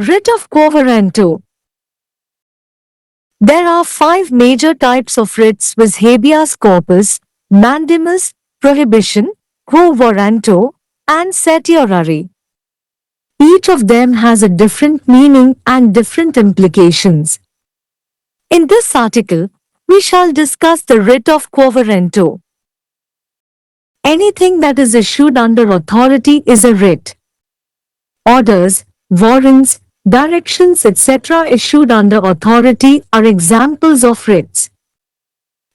Writ of quo warranto. There are five major types of writs with habeas corpus, mandamus, prohibition, quo warranto, and certiorari. Each of them has a different meaning and different implications. In this article, we shall discuss the writ of quo warranto. Anything that is issued under authority is a writ. Orders, warrants, directions, etc. issued under authority are examples of writs.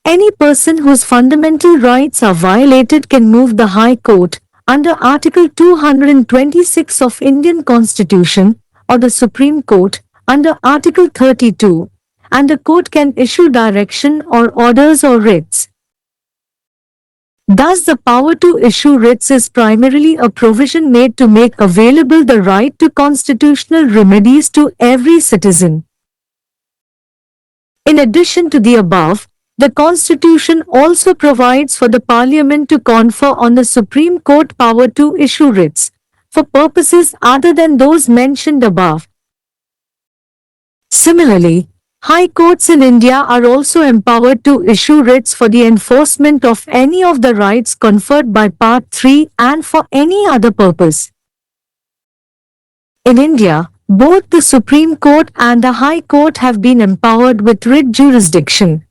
Any person whose fundamental rights are violated can move the High Court under Article 226 of Indian Constitution or the Supreme Court under Article 32, and a court can issue direction or orders or writs. Thus, the power to issue writs is primarily a provision made to make available the right to constitutional remedies to every citizen. In addition to the above, the Constitution also provides for the Parliament to confer on the Supreme Court power to issue writs, for purposes other than those mentioned above. Similarly, High Courts in India are also empowered to issue writs for the enforcement of any of the rights conferred by Part 3 and for any other purpose. In India, both the Supreme Court and the High Court have been empowered with writ jurisdiction.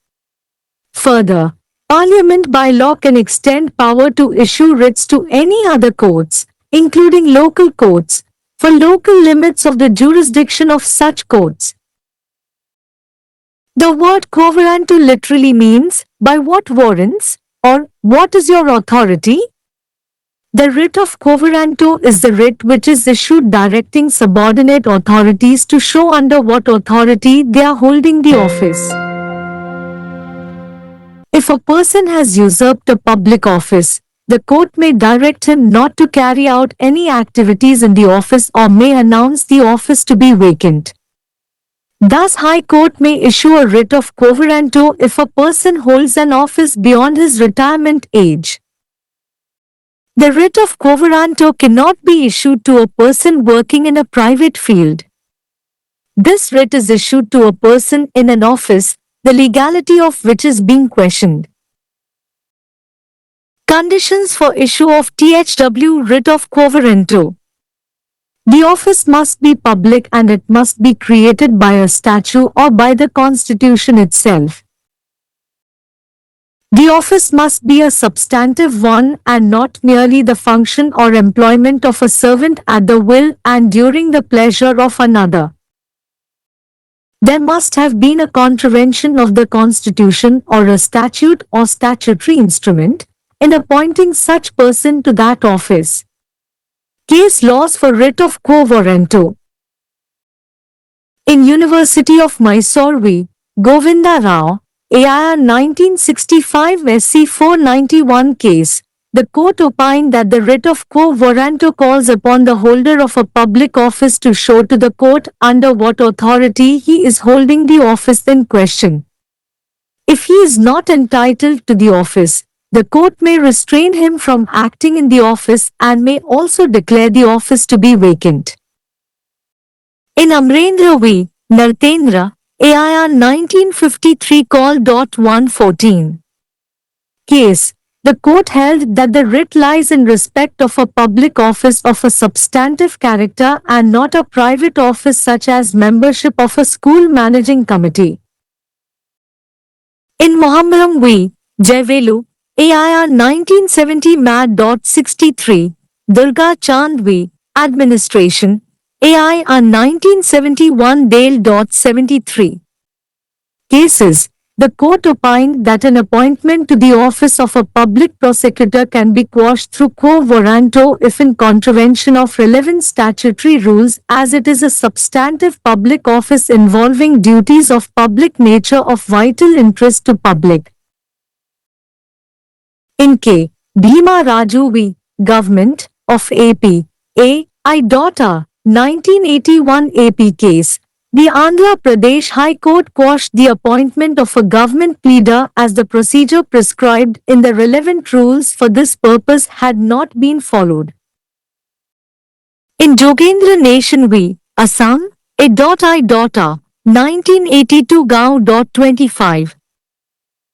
Further, Parliament by law can extend power to issue writs to any other courts, including local courts, for local limits of the jurisdiction of such courts. The word quo warranto literally means, by what warrants, or what is your authority? The writ of quo warranto is the writ which is issued directing subordinate authorities to show under what authority they are holding the office. If a person has usurped a public office, the court may direct him not to carry out any activities in the office or may announce the office to be vacant. Thus, High Court may issue a writ of quo warranto if a person holds an office beyond his retirement age. The writ of quo warranto cannot be issued to a person working in a private field. This writ is issued to a person in an office, the legality of which is being questioned. Conditions for issue of THW writ of quo warranto. The office must be public and it must be created by a statute or by the Constitution itself. The office must be a substantive one and not merely the function or employment of a servant at the will and during the pleasure of another. There must have been a contravention of the Constitution or a statute or statutory instrument in appointing such person to that office. Case laws for writ of quo warranto. In University of Mysore v. Govinda Rao, AIR 1965 SC 491 case, the court opined that the writ of quo warranto calls upon the holder of a public office to show to the court under what authority he is holding the office in question. If he is not entitled to the office, the court may restrain him from acting in the office and may also declare the office to be vacant. In Amrendra v. Nartendra, AIR 1953 Call. 114 case, the court held that the writ lies in respect of a public office of a substantive character and not a private office such as membership of a school managing committee. In Mohammadam v. Jaivelu, AIR 1970 MAD. 63, Durga Chand v. Administration, AIR 1971 Dale. 73 cases, the court opined that an appointment to the office of a public prosecutor can be quashed through quo warranto if in contravention of relevant statutory rules, as it is a substantive public office involving duties of public nature of vital interest to public. In K. Bhima Raju v. Government of AP, A.I. 1981 AP case, the Andhra Pradesh High Court quashed the appointment of a government pleader as the procedure prescribed in the relevant rules for this purpose had not been followed. In Jogendra Nation v. Assam, A.I. 1982 Gao.25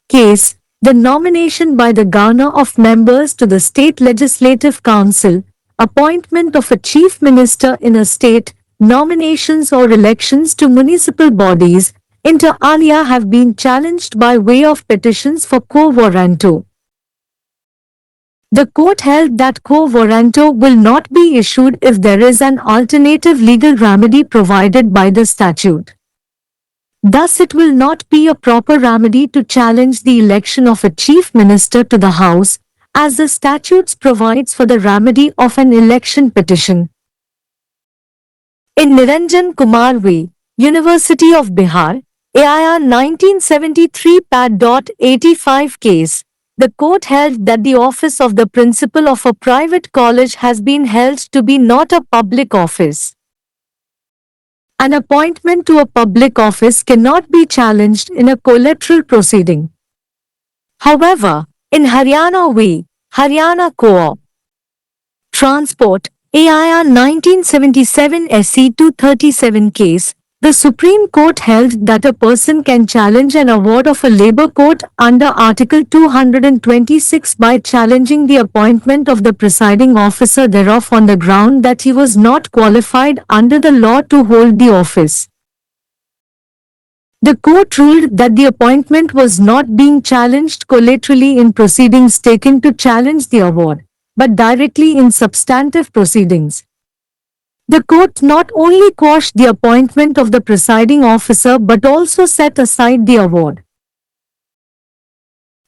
case, the nomination by the Governor of members to the State Legislative Council, appointment of a Chief Minister in a state, nominations or elections to municipal bodies, inter alia have been challenged by way of petitions for quo warranto. The court held that quo warranto will not be issued if there is an alternative legal remedy provided by the statute. Thus, it will not be a proper remedy to challenge the election of a chief minister to the House, as the statutes provides for the remedy of an election petition. In Niranjan Kumar V, University of Bihar, AIR 1973 Pad.85 case, the court held that the office of the principal of a private college has been held to be not a public office. An appointment to a public office cannot be challenged in a collateral proceeding. However, in Haryana v. Haryana Co-op Transport, AIR 1977 SC 237 case, the Supreme Court held that a person can challenge an award of a labor court under Article 226 by challenging the appointment of the presiding officer thereof on the ground that he was not qualified under the law to hold the office. The court ruled that the appointment was not being challenged collaterally in proceedings taken to challenge the award, but directly in substantive proceedings. The court not only quashed the appointment of the presiding officer but also set aside the award.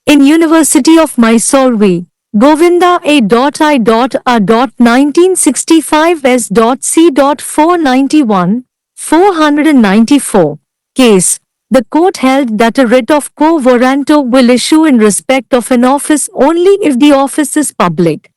In University of Mysore v. Govinda A.I. 1965 S.C.491, 494 case, the court held that a writ of quo warranto will issue in respect of an office only if the office is public.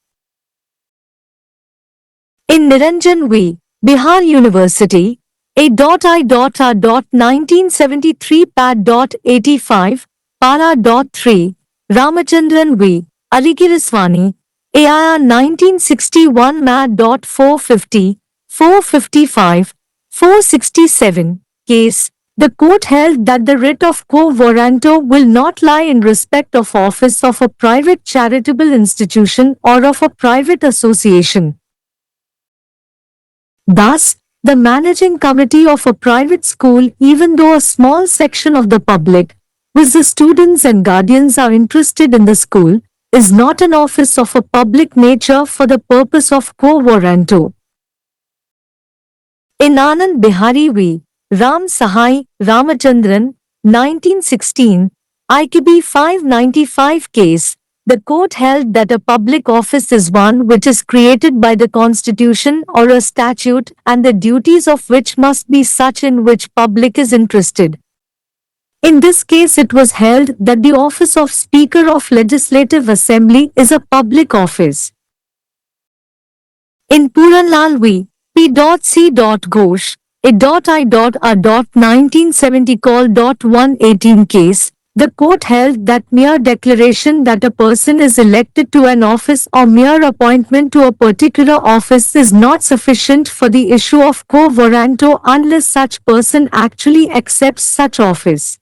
In Niranjan v. Bihar University, A.I. 1973 Pad.85, Para.3, Ramachandran v. Aligiriswani, AIR 1961 Mad.450, 455, 467 case, the court held that the writ of quo warranto will not lie in respect of office of a private charitable institution or of a private association. Thus, the managing committee of a private school, even though a small section of the public, which the students and guardians are interested in the school, is not an office of a public nature for the purpose of quo warranto. In Anand Bihari v. Ram Sahai, Ramachandran, 1916, IKB 595 case, the court held that a public office is one which is created by the constitution or a statute and the duties of which must be such in which public is interested. In this case, it was held that the office of Speaker of Legislative Assembly is a public office. In Puranlal v. P.C. Ghosh, A.I. 1970 Call.118 case, the court held that mere declaration that a person is elected to an office or mere appointment to a particular office is not sufficient for the issue of quo warranto unless such person actually accepts such office.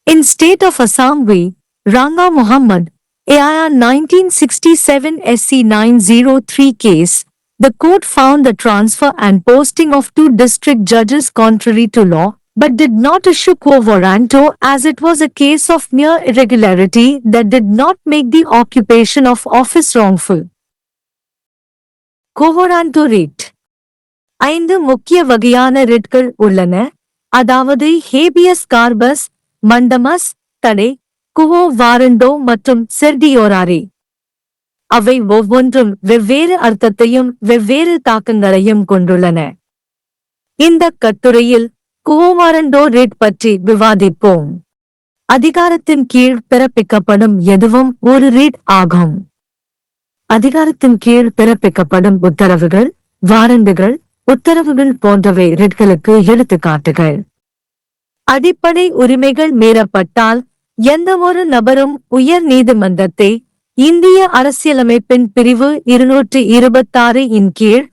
In State of Assam v. Ranga Muhammad, AIR 1967 SC 903 case, the court found the transfer and posting of 2 district judges contrary to law, but did not issue quo warranto as it was a case of mere irregularity that did not make the occupation of office wrongful. Quo warranto writ. 5 முக்கிய வகையான ரிட்கள் உள்ளன, அதாவது habeas corpus, மண்டமஸ், தடை, Guo warranto மற்றும் செர்டியோராரி. அவை ஒவ்வொன்றும் வெவ்வேறு அர்த்தத்தையும் வெவ்வேறு தாக்கங்களையும் கொண்டுள்ளன. இந்த கட்டுரையில் குவோ வாரண்டோ ரிட் பற்றி விவாதிப்போம். அதிகாரத்தின் கீழ் பிறப்பிக்கப்படும் எதுவும் ஒரு ரிட் ஆகும். அதிகாரத்தின் கீழ் பிறப்பிக்கப்படும் உத்தரவுகள், வாரண்டுகள், உத்தரவுகள் போன்றவை ரிட்களுக்கு எடுத்துக்காட்டுகள். அடிப்படை உரிமைகள் மீறப்பட்டால் எந்தவொரு நபரும் உயர் நீதிமன்றத்தை இந்திய அரசியலமைப்பின் பிரிவு 226 இன் கீழ்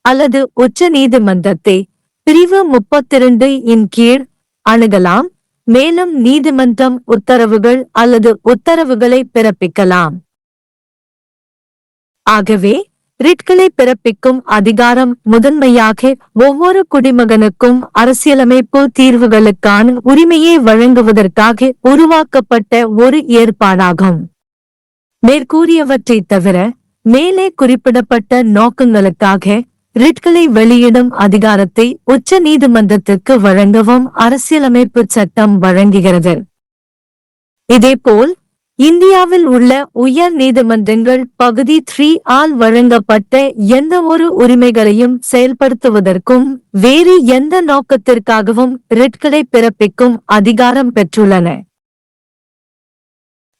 அல்லது உச்ச நீதிமன்றத்தை பிரிவு 32 இன் கீழ் அணுகலாம். மேலும் நீதிமன்றம் உத்தரவுகள் அல்லது உத்தரவுகளை பிறப்பிக்கலாம். ஆகவே ரிட்களை பிறப்பிக்கும் அதிகாரம் முதன்மையாக ஒவ்வொரு குடிமகனுக்கும் அரசியலமைப்பு தீர்வுகளுக்கான உரிமையை வழங்குவதற்காக உருவாக்கப்பட்ட ஒரு ஏற்பாடாகும். மேற்கூறியவற்றைத் தவிர மேலே குறிப்பிடப்பட்ட நோக்கங்களுக்காக ரிட்களை வெளியிடும் அதிகாரத்தை உச்ச நீதிமன்றத்திற்கு வழங்கவும் அரசியலமைப்பு சட்டம் வழங்குகிறது. இதேபோல் இந்தியாவில் உள்ள உயர் நீதிமன்றங்கள் பகுதி 3 ஆல் வழங்கப்பட்ட எந்த ஒரு உரிமைகளையும் செயல்படுத்துவதற்கும் வேறு எந்த நோக்கத்திற்காகவும் ரிட்களை பிறப்பிக்கும் அதிகாரம் பெற்றுள்ளன.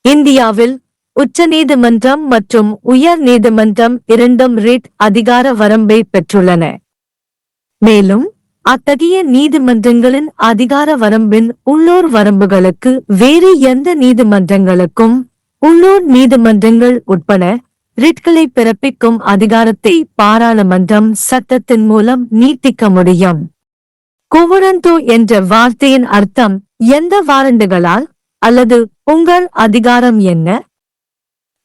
இந்தியாவில் உச்ச நீதிமன்றம் மற்றும் உயர் நீதிமன்றம் இரண்டும் ரிட் அதிகார வரம்பை பெற்றுள்ளன. மேலும் அத்தகைய நீதிமன்றங்களின் அதிகார வரம்பின் உள்ளூர் வரம்புகளுக்கு வேறு எந்த நீதிமன்றங்களுக்கும் உள்ளூர் நீதிமன்றங்கள் உட்பட ரிட்களை பிறப்பிக்கும் அதிகாரத்தை பாராளுமன்றம் சட்டத்தின் மூலம் நீட்டிக்க முடியும். குவரண்டோ என்ற வார்த்தையின் அர்த்தம் எந்த வாரண்டுகளால் அல்லது உங்கள் அதிகாரம் என்ன?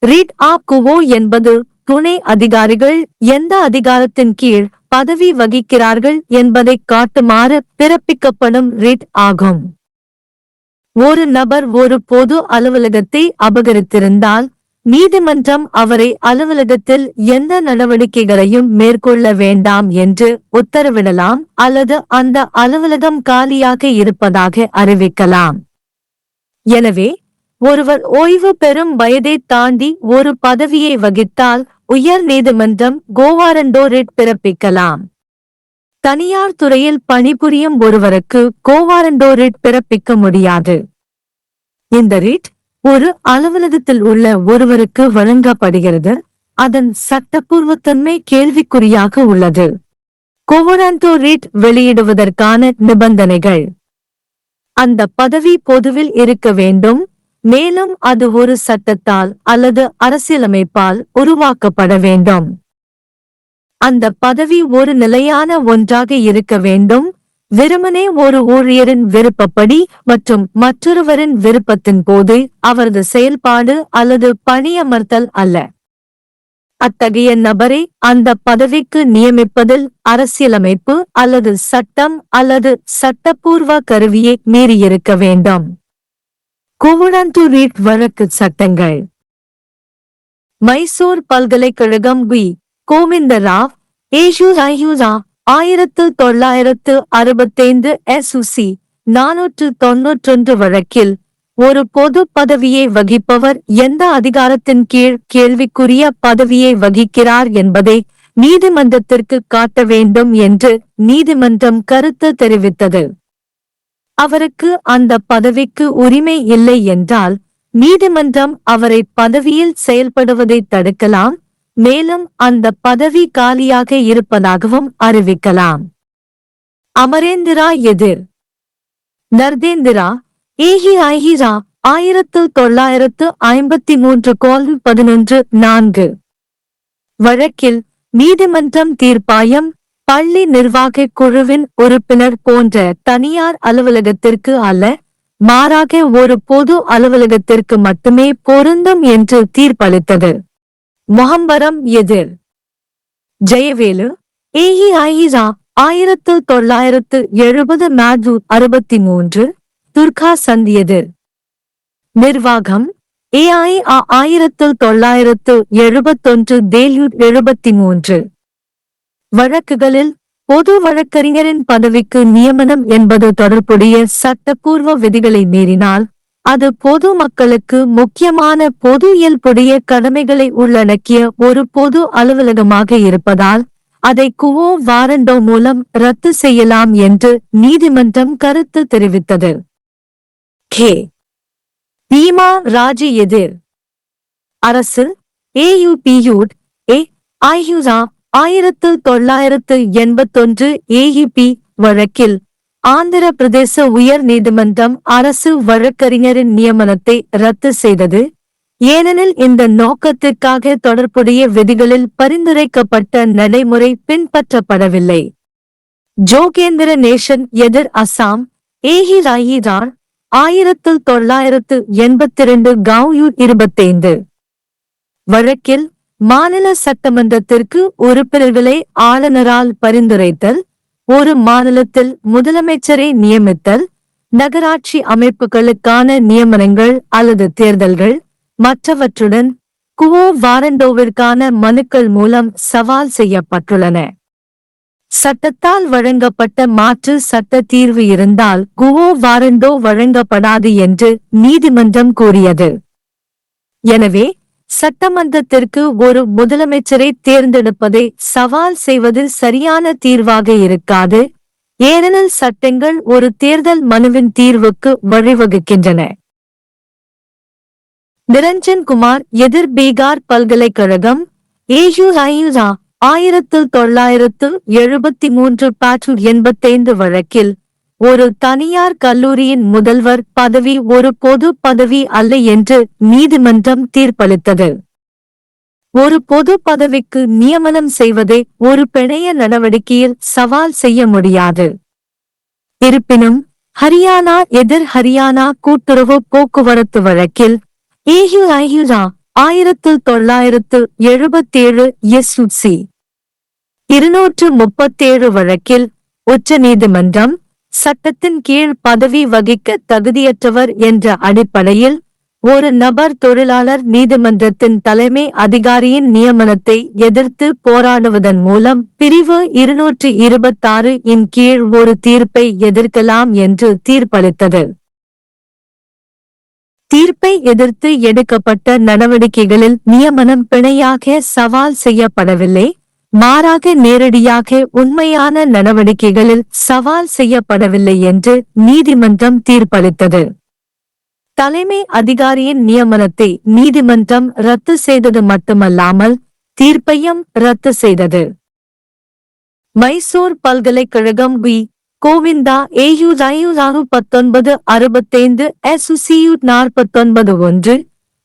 ரிட் ஆ குவோ என்பது துணை அதிகாரிகள் எந்த அதிகாரத்தின் கீழ் பதவி வகிக்கிறார்கள் என்பதை காட்டுமாறு பிறப்பிக்கப்படும் ரிட் ஆகும். ஒரு நபர் ஒரு பொது அலுவலகத்தை அபகரித்திருந்தால் நீதிமன்றம் அவரை அலுவலகத்தில் எந்த நடவடிக்கைகளையும் மேற்கொள்ள வேண்டாம் என்று உத்தரவிடலாம் அல்லது அந்த அலுவலகம் காலியாக இருப்பதாக அறிவிக்கலாம். எனவே ஒருவர் ஓய்வு பெறும் வயதை தாண்டி ஒரு பதவியை வகித்தால் உயர் நீதிமன்றம் கோவாரண்டோ ரிட் பிறப்பிக்கலாம். தனியார் துறையில் பணிபுரியும் ஒருவருக்கு கோவாரண்டோ ரிட் பிறப்பிக்க முடியாது. இந்த ரிட் ஒரு அலுவலகத்தில் உள்ள ஒருவருக்கு வழங்கப்படுகிறது. அதன் சட்டப்பூர்வத்தன்மை கேள்விக்குறியாக உள்ளது. கோவாரண்டோ ரிட் வெளியிடுவதற்கான நிபந்தனைகள்: அந்த பதவி பொதுவில் இருக்க வேண்டும். மேலும் அது ஒரு சட்டத்தால் அல்லது அரசியலமைப்பால் உருவாக்கப்பட வேண்டும். அந்த பதவி ஒரு நிலையான ஒன்றாக இருக்க வேண்டும். வெறுமனே ஒரு ஊழியரின் விருப்பப்படி மற்றும் மற்றொருவரின் விருப்பத்தின் போது அவரது செயல்பாடு அல்லது பணியமர்த்தல் அல்ல. அத்தகைய நபரை அந்த பதவிக்கு நியமிப்பதில் அரசியலமைப்பு அல்லது சட்டம் அல்லது சட்டப்பூர்வ கருவியை மீறியிருக்க வேண்டும். கோவரண்டோ ரிட் வழக்கு சட்டங்கள்: மைசூர் பல்கலைக்கழகம் வி. கோவிந்தராவ் ஏஷூரா 1965 SUC 491 வழக்கில் ஒரு பொது பதவியை வகிப்பவர் எந்த அதிகாரத்தின் கீழ் கேள்விக்குரிய பதவியை வகிக்கிறார் என்பதை நீதிமன்றத்திற்கு காட்ட வேண்டும் என்று நீதிமன்றம் கருத்து தெரிவித்தது. அவருக்கு அந்த பதவிக்கு உரிமை இல்லை என்றால் நீதிமன்றம் அவரை பதவியில் செயல்படுவதை தடுக்கலாம். மேலும் அந்த பதவி காலியாக இருப்பதாகவும் அறிவிக்கலாம். அமரேந்திரா எதிர் நர்தேந்திரா ஏஹிரா 1953 வழக்கில் நீதிமன்றம் தீர்ப்பாயம் பள்ளி நிர்வாகக் குழுவின் உறுப்பினர் போன்ற தனியார் அலுவலகத்திற்கு அல்ல, மாறாக ஒரு பொது அலுவலகத்திற்கு மட்டுமே பொருந்தும் என்று தீர்ப்பளித்தது. மொஹம்பரம் எதிர் ஜெயவேலு ஏஹிரா 1970 மார்ச் 63 துர்கா சந்தியதிர் நிர்வாகம் ஏஐஆ 1971 தேல்யூட் 73 வழக்குகளில் பொது வழக்கறிஞரின் பதவிக்கு நியமனம் என்பது தொடர்புடைய சட்டப்பூர்வ விதிகளை மீறினால் அது பொது மக்களுக்கு முக்கியமான பொது இயல்புடைய கடமைகளை உள்ளடக்கிய ஒரு பொது அலுவலகமாக இருப்பதால் அதை குவோ வாரண்டோ மூலம் ரத்து செய்யலாம் என்று நீதிமன்றம் கருத்து தெரிவித்தது. கே. பீமா ராஜி எதிர் அரசு ஏயுபியூட் ஏ ஐஹுரா 1981 ஏயுபி வழக்கில் ஆந்திர பிரதேச உயர் நீதிமன்றம் அரசு வழக்கறிஞரின் நியமனத்தை ரத்து செய்தது. ஏனெனில் இந்த நோக்கத்திற்காக தொடர்புடைய விதிகளில் பரிந்துரைக்கப்பட்ட நடைமுறை பின்பற்றப்படவில்லை. ஜோகேந்திர நேஷன் எதிர் அசாம் ஏஹிராயிரார் 1982 கவு 25 வழக்கில் மாநில சட்டமன்றத்திற்கு உறுப்பினர்களை ஆளுநரால் பரிந்துரைத்தல், ஒரு மாநிலத்தில் முதலமைச்சரை நியமித்தல், நகராட்சி அமைப்புகளுக்கான நியமனங்கள் அல்லது தேர்தல்கள் மற்றவற்றுடன் குவோ வாரண்டோவிற்கான மனுக்கள் மூலம் சவால் செய்யப்பட்டுள்ளன. சட்டத்தால் வழங்கப்பட்ட மாற்று சட்ட தீர்வு இருந்தால் குவோ வாரண்டோ வழங்கப்படாது என்று நீதிமன்றம் கூறியது. எனவே சட்டமன்றத்திற்கு ஒரு முதலமைச்சரை தேர்ந்தெடுப்பதை சவால் செய்வது சரியான தீர்வாக இருக்காது, ஏனெனில் சட்டங்கள் ஒரு தேர்தல் மனுவின் தீர்வுக்கு வழிவகுக்கின்றன. நிரஞ்சன் குமார் எதிர் பீகார் பல்கலைக்கழகம் ஏயுஐயுரா 1973 வழக்கில் ஒரு தனியார் கல்லூரியின் முதல்வர் பதவி ஒரு பொது பதவி அல்ல என்று நீதிமன்றம் தீர்ப்பளித்தது. ஒரு பொது பதவிக்கு நியமனம் செய்வதை ஒரு பிணைய நடவடிக்கையில் சவால் செய்ய முடியாது. இருப்பினும் ஹரியானா எதிர் ஹரியானா கூட்டுறவு போக்குவரத்து வழக்கில் ஏயுஐயுரா 1977 எஸ்யுசி 237 வழக்கில் உச்ச நீதிமன்றம் சட்டத்தின் கீழ் பதவி வகிக்க தகுதியற்றவர் என்ற அடிப்படையில் ஒரு நபர் தொழிலாளர் நீதிமன்றத்தின் தலைமை அதிகாரியின் நியமனத்தை எதிர்த்து போராடுவதன் மூலம் பிரிவு 226 இன் கீழ் ஒரு தீர்ப்பை எதிர்க்கலாம் என்று தீர்ப்பளித்தது. தீர்ப்பை எதிர்த்து எடுக்கப்பட்ட நடவடிக்கைகளில் நியமனம் பிணையாக சவால் செய்யப்படவில்லை, மாறாக நேரடியாக உண்மையான நடவடிக்கைகளில் சவால் செய்யப்படவில்லை என்று நீதிமன்றம் தீர்ப்பளித்தது. தலைமை அதிகாரியின் நியமனத்தை நீதிமன்றம் ரத்து செய்தது மட்டுமல்லாமல் தீர்ப்பையும் ரத்து செய்தது. மைசூர் பல்கலைக்கழகம் வி. கோவிந்தா ஏயுஐயுரா 1965 எஸ்யுசியு 49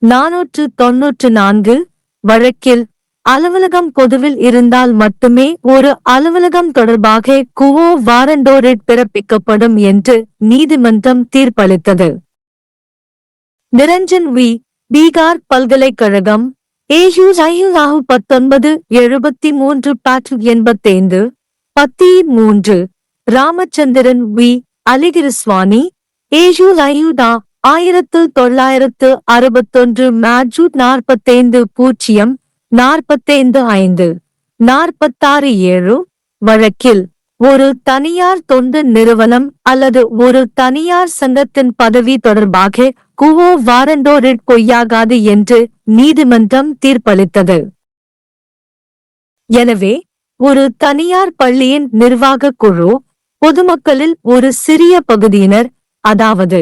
494 வழக்கில் அலுவலகம் பொதுவில் இருந்தால் மட்டுமே ஒரு அலுவலகம் தொடர்பாக குவோ வாரண்டோ ரிட் பிறப்பிக்கப்படும் என்று நீதிமன்றம் தீர்ப்பளித்தது. நிரஞ்சன் வி. பீகார் பல்கலைக்கழகம் ஏயுஐயுரா 1973 83 ராமச்சந்திரன் வி. அலிகிருஸ்வாமி ஏயுஐயுரா 1961 மாஜூட் 45 0 45 5 வழக்கில் ஒரு தனியார் தொண்டு நிறுவனம் அல்லது ஒரு தனியார் சங்கத்தின் பதவி தொடர்பாக குவோ வாரண்டோ ரிட் பொய்யாகாது என்று நீதிமன்றம் தீர்ப்பளித்தது. எனவே ஒரு தனியார் பள்ளியின் நிர்வாகக் குழு பொதுமக்களில் ஒரு சிறிய பகுதியினர், அதாவது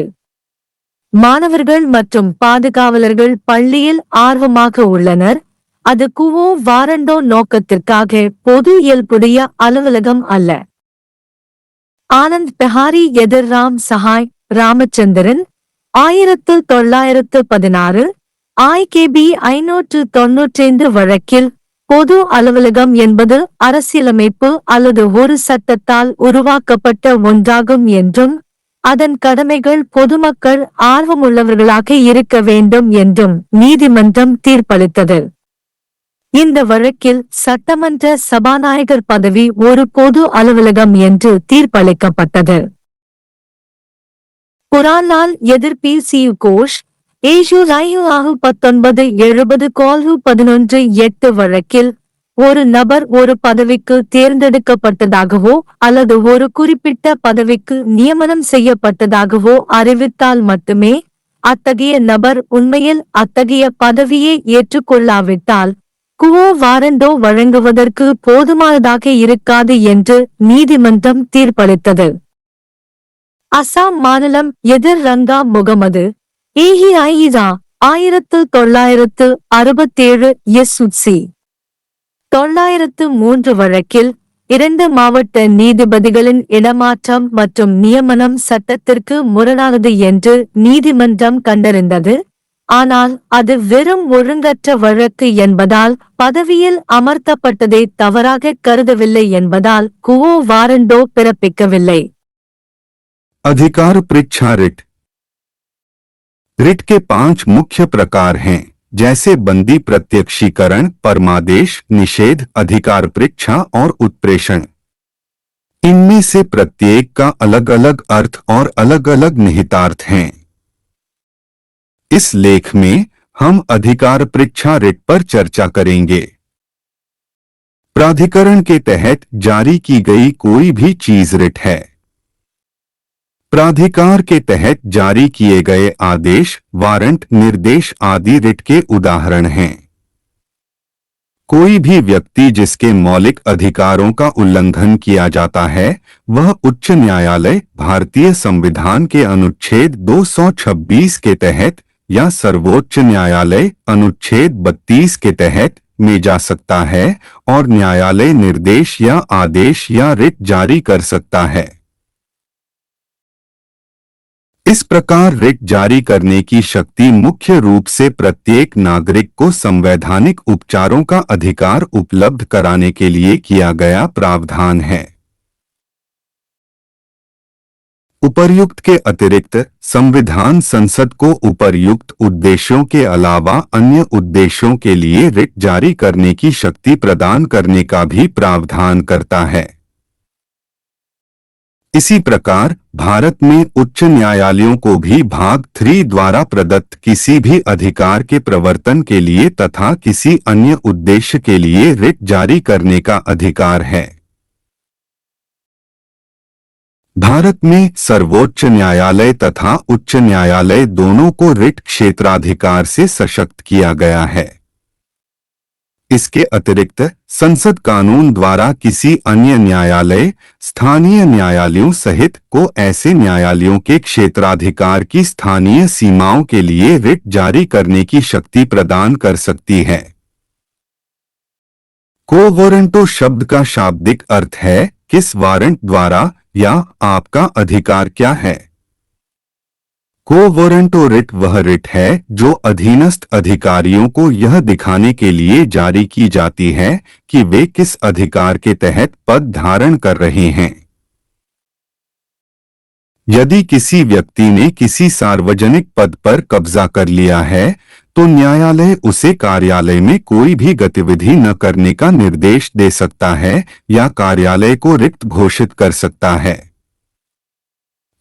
மாணவர்கள் மற்றும் பாதுகாவலர்கள் பள்ளியில் ஆர்வமாக உள்ளனர், அது குவோ வாரண்டோ நோக்கத்திற்காக பொது இயல்புடைய அலுவலகம் அல்ல. ஆனந்த் பெஹாரி எதிர் ராம் சஹாய் ராமச்சந்திரன் 1916 IKB 595 வழக்கில் பொது அலுவலகம் என்பது அரசியலமைப்பு அல்லது ஒரு சட்டத்தால் உருவாக்கப்பட்ட ஒன்றாகும் என்றும் அதன் கடமைகள் பொதுமக்கள் ஆர்வமுள்ளவர்களாக இருக்க வேண்டும் என்றும் நீதிமன்றம் தீர்ப்பளித்தது. இந்த வழக்கில் சட்டமன்ற சபாநாயகர் பதவி ஒரு பொது அலுவலகம் என்று தீர்ப்பளிக்கப்பட்டது. குரான்லால் எதிர் PC கோஷ் ஏயுஐயுரா 1970 கோல்ஹு 11-8 வழக்கில் ஒரு நபர் ஒரு பதவிக்கு தேர்ந்தெடுக்கப்பட்டதாகவோ அல்லது ஒரு குறிப்பிட்ட பதவிக்கு நியமனம் செய்யப்பட்டதாகவோ அறிவித்தால் மட்டுமே அத்தகைய நபர் உண்மையில் அத்தகைய பதவியை ஏற்றுக்கொள்ளாவிட்டால் குவோ வாரண்டோ வழங்குவதற்கு போதுமானதாக இருக்காது என்று நீதிமன்றம் தீர்ப்பளித்தது. அசாம் மாநிலம் எதிர் ரங்கா முகமது ஏஹிஐயுரா 1967 எஸ்யுசி 903 வழக்கில் 2 மாவட்ட நீதிபதிகளின் இடமாற்றம் மற்றும் நியமனம் சட்டத்திற்கு முரணானது என்று நீதிமன்றம் கண்டறிந்தது. ஆனால் அது வெறும் ஒழுங்கற்ற வழக்கு என்பதால் பதவியில் அமர்த்தப்பட்டதை தவறாக கருதவில்லை என்பதால் குவோ வாரண்டோ பிறப்பிக்கவில்லை. अधिकार परीक्षा रिट। रिट के 5 मुख्य प्रकार हैं, जैसे बंदी प्रत्यक्षीकरण, परमादेश, निषेध, अधिकार परीक्षा और उत्प्रेषण। इनमें से प्रत्येक का अलग अलग अर्थ और अलग अलग निहितार्थ हैं। इस लेख में हम अधिकार परीक्षा रिट पर चर्चा करेंगे। प्राधिकरण के तहत जारी की गई कोई भी चीज रिट है। प्राधिकार के तहत जारी किए गए आदेश, वारंट, निर्देश आदि रिट के उदाहरण हैं। कोई भी व्यक्ति जिसके मौलिक अधिकारों का उल्लंघन किया जाता है, वह उच्च न्यायालय, भारतीय संविधान के अनुच्छेद 226 के तहत या सर्वोच्च न्यायालय अनुच्छेद 32 के तहत में जा सकता है और न्यायालय निर्देश या आदेश या रिट जारी कर सकता है। इस प्रकार रिट जारी करने की शक्ति मुख्य रूप से प्रत्येक नागरिक को संवैधानिक उपचारों का अधिकार उपलब्ध कराने के लिए किया गया प्रावधान है। उपर्युक्त के अतिरिक्त संविधान संसद को उपर्युक्त उद्देश्यों के अलावा अन्य उद्देश्यों के लिए रिट जारी करने की शक्ति प्रदान करने का भी प्रावधान करता है। इसी प्रकार भारत में उच्च न्यायालयों को भी भाग 3 द्वारा प्रदत्त किसी भी अधिकार के प्रवर्तन के लिए तथा किसी अन्य उद्देश्य के लिए रिट जारी करने का अधिकार है। भारत में सर्वोच्च न्यायालय तथा उच्च न्यायालय दोनों को रिट क्षेत्राधिकार से सशक्त किया गया है। इसके अतिरिक्त संसद कानून द्वारा किसी अन्य न्यायालय, स्थानीय न्यायालयों सहित को ऐसे न्यायालयों के क्षेत्राधिकार की स्थानीय सीमाओं के लिए रिट जारी करने की शक्ति प्रदान कर सकती है। को वारंटो शब्द का शाब्दिक अर्थ है किस वारंट द्वारा या आपका अधिकार क्या है। को वारंटो रिट वह रिट है जो अधीनस्थ अधिकारियों को यह दिखाने के लिए जारी की जाती है कि वे किस अधिकार के तहत पद धारण कर रहे हैं। यदि किसी व्यक्ति ने किसी सार्वजनिक पद पर कब्जा कर लिया है तो न्यायालय उसे कार्यालय में कोई भी गतिविधि न करने का निर्देश दे सकता है या कार्यालय को रिक्त घोषित कर सकता है।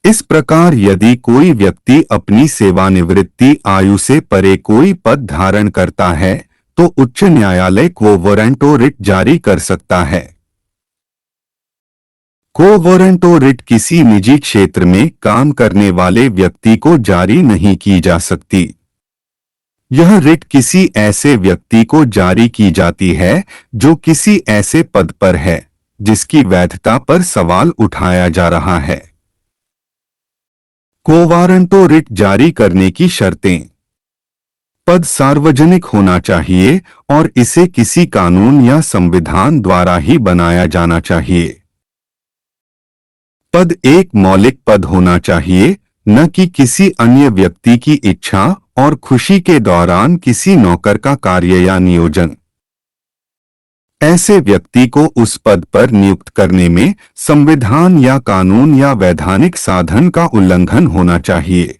इस प्रकार यदि कोई व्यक्ति अपनी सेवानिवृत्ति आयु से परे कोई पद धारण करता है तो उच्च न्यायालय को वारंटो रिट जारी कर सकता है। को वारंटो रिट किसी निजी क्षेत्र में काम करने वाले व्यक्ति को जारी नहीं की जा सकती। यह रिट किसी ऐसे व्यक्ति को जारी की जाती है जो किसी ऐसे पद पर है जिसकी वैधता पर सवाल उठाया जा रहा है। को वारंटो रिट जारी करने की शर्तें। पद सार्वजनिक होना चाहिए और इसे किसी कानून या संविधान द्वारा ही बनाया जाना चाहिए। पद एक मौलिक पद होना चाहिए, न कि किसी अन्य व्यक्ति की इच्छा और खुशी के दौरान किसी नौकर का कार्य या नियोजन। ऐसे व्यक्ति को उस पद पर नियुक्त करने में संविधान या कानून या वैधानिक साधन का उल्लंघन होना चाहिए।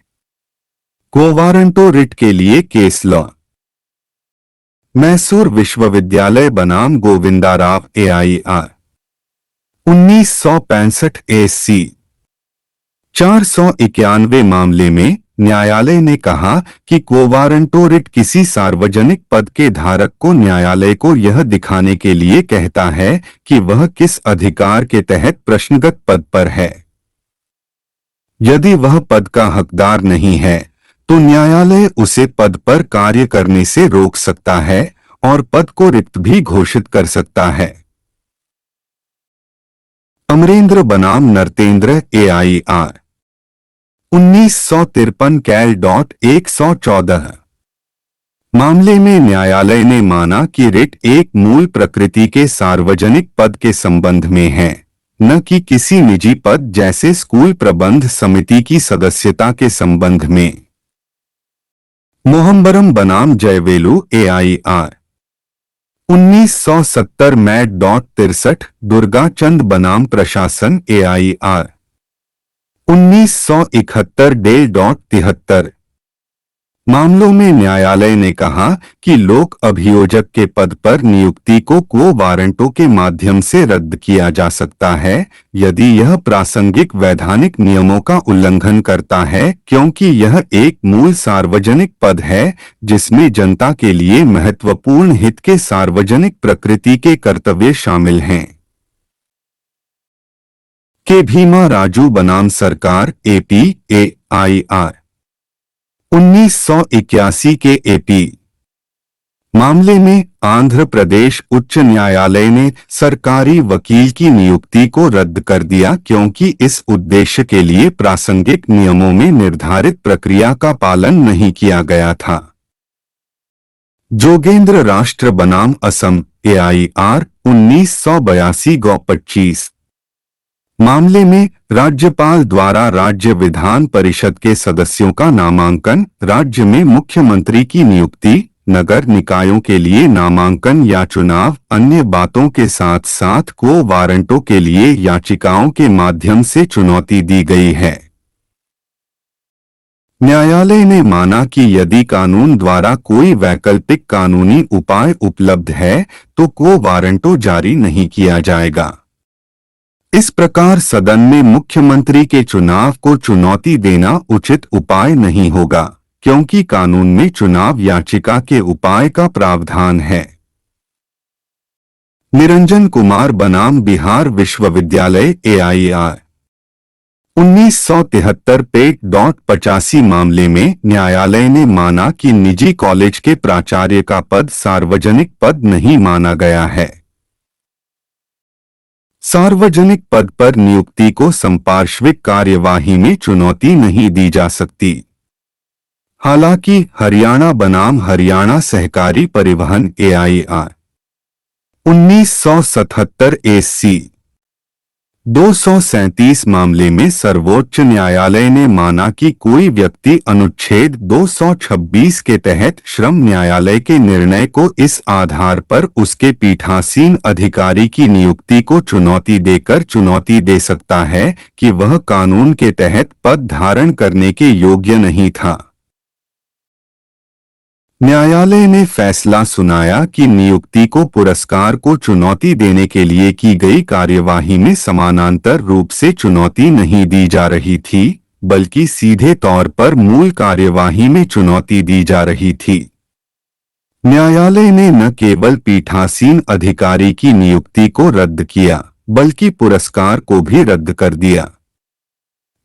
को वारंटो रिट के लिए केस लॉ। मैसूर विश्वविद्यालय बनाम गोविंदाराव AIR 1965 AC 491 मामले में न्यायालय ने कहा कि को वारंटो रिट किसी सार्वजनिक पद के धारक को न्यायालय को यह दिखाने के लिए कहता है कि वह किस अधिकार के तहत प्रश्नगत पद पर है। यदि वह पद का हकदार नहीं है तो न्यायालय उसे पद पर कार्य करने से रोक सकता है और पद को रिक्त भी घोषित कर सकता है। अमरेंद्र बनाम नरतेंद्र AIR 1953 कैल.114 मामले में न्यायालय ने माना कि रिट एक मूल प्रकृति के सार्वजनिक पद के संबंध में है, न कि किसी निजी पद जैसे स्कूल प्रबंध समिति की सदस्यता के संबंध में। मोहम्बरम बनाम जयवेलु AIR 1970 मैट.63 दुर्गा चंद बनाम प्रशासन AIR 1971 मामलों में न्यायालय ने कहा कि लोक अभियोजक के पद पर नियुक्ति को वारंटों के माध्यम से रद्द किया जा सकता है यदि यह प्रासंगिक वैधानिक नियमों का उल्लंघन करता है क्योंकि यह एक मूल सार्वजनिक पद है जिसमें जनता के लिए महत्वपूर्ण हित के सार्वजनिक प्रकृति के कर्तव्य शामिल हैं। के भीमा राजू बनाम सरकार AP AIR 1981 के AP मामले में आंध्र प्रदेश उच्च न्यायालय ने सरकारी वकील की नियुक्ति को रद्द कर दिया क्योंकि इस उद्देश्य के लिए प्रासंगिक नियमों में निर्धारित प्रक्रिया का पालन नहीं किया गया था। जोगेंद्र राष्ट्र बनाम असम AIR 1982 गौ 25 मामले में राज्यपाल द्वारा राज्य विधान परिषद के सदस्यों का नामांकन, राज्य में मुख्यमंत्री की नियुक्ति, नगर निकायों के लिए नामांकन या चुनाव, अन्य बातों के साथ साथ वारंटों के लिए याचिकाओं के माध्यम से चुनौती दी गई है। न्यायालय ने माना कि यदि कानून द्वारा कोई वैकल्पिक कानूनी उपाय उपलब्ध है तो वारंटों जारी नहीं किया जाएगा। इस प्रकार सदन में मुख्यमंत्री के चुनाव को चुनौती देना उचित उपाय नहीं होगा क्योंकि कानून में चुनाव याचिका के उपाय का प्रावधान है। निरंजन कुमार बनाम बिहार विश्वविद्यालय AIR 1973 पेट.85 मामले में न्यायालय ने माना कि निजी कॉलेज के प्राचार्य का पद सार्वजनिक पद नहीं माना गया है। सार्वजनिक पद पर नियुक्ति को संपार्श्विक कार्यवाही में चुनौती नहीं दी जा सकती। हालांकि हरियाणा बनाम हरियाणा सहकारी परिवहन AIR 1977 SC 237 मामले में सर्वोच्च न्यायालय ने माना कि कोई व्यक्ति अनुच्छेद 226 के तहत श्रम न्यायालय के निर्णय को इस आधार पर उसके पीठासीन अधिकारी की नियुक्ति को चुनौती देकर चुनौती दे सकता है कि वह कानून के तहत पद धारण करने के योग्य नहीं था। न्यायालय ने फैसला सुनाया कि नियुक्ति को पुरस्कार को चुनौती देने के लिए की गई कार्यवाही में समानांतर रूप से चुनौती नहीं दी जा रही थी बल्कि सीधे तौर पर मूल कार्यवाही में चुनौती दी जा रही थी। न्यायालय ने न केवल पीठासीन अधिकारी की नियुक्ति को रद्द किया बल्कि पुरस्कार को भी रद्द कर दिया।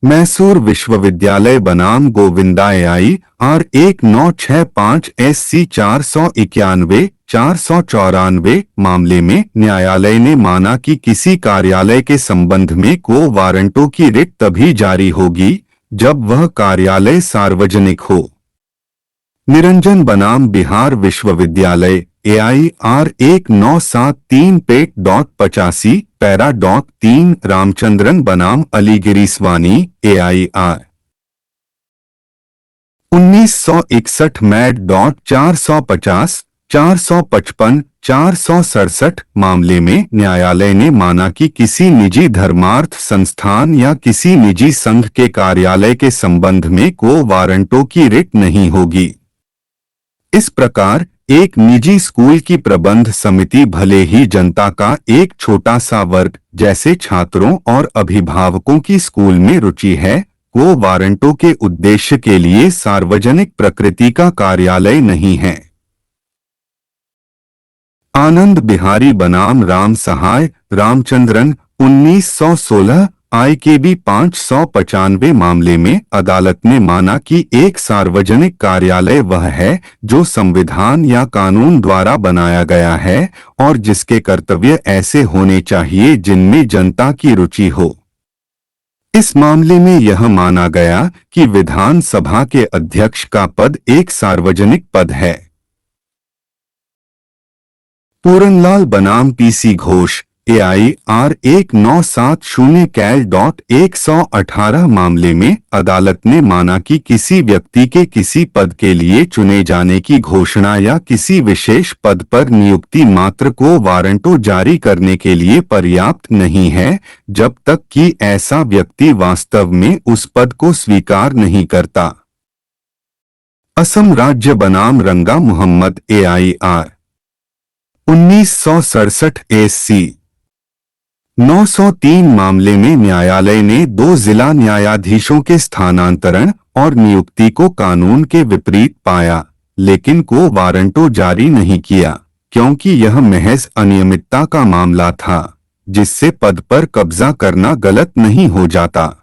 मैसूर विश्वविद्यालय बनाम गोविंदा AIR 1965 SC 491-494 मामले में न्यायालय ने माना कि किसी कार्यालय के संबंध में वारंटों की रिट तभी जारी होगी जब वह कार्यालय सार्वजनिक हो। निरंजन बनाम बिहार विश्वविद्यालय AIR 1973 पेट.85 पैरा.3 रामचंद्रन बनाम अलीगिरीस्वानी AIR 1961 मैट.450 455 467 मामले में न्यायालय ने माना कि किसी निजी धर्मार्थ संस्थान या किसी निजी संघ के कार्यालय के संबंध में वारंटों की रिट नहीं होगी। इस प्रकार एक निजी स्कूल की प्रबंध समिति भले ही जनता का एक छोटा सा वर्ग जैसे छात्रों और अभिभावकों की स्कूल में रुचि है वारंटों के उद्देश्य के लिए सार्वजनिक प्रकृति का कार्यालय नहीं है। आनंद बिहारी बनाम राम सहाय रामचंद्रन 1916 IKB 595 मामले में अदालत ने माना कि एक सार्वजनिक कार्यालय वह है जो संविधान या कानून द्वारा बनाया गया है और जिसके कर्तव्य ऐसे होने चाहिए जिनमें जनता की रुचि हो। इस मामले में यह माना गया कि विधान सभा के अध्यक्ष का पद एक सार्वजनिक पद है। पूरनलाल बनाम PC घोष AIR 1970-118 मामले में अदालत ने माना कि किसी व्यक्ति के किसी पद के लिए चुने जाने की घोषणा या किसी विशेष पद पर नियुक्ति मात्र को वारंटों जारी करने के लिए पर्याप्त नहीं है, जब तक कि ऐसा व्यक्ति वास्तव में उस पद को स्वीकार नहीं करता। असम राज्य बनाम रंगा मोहम्मद AIR 1967 SC 903 मामले में न्यायालय ने 2 जिला न्यायाधीशों के स्थानांतरण और नियुक्ति को कानून के विपरीत पाया, लेकिन को वारंटों जारी नहीं किया, क्योंकि यह महज अनियमितता का मामला था, जिससे पद पर कब्जा करना गलत नहीं हो जाता।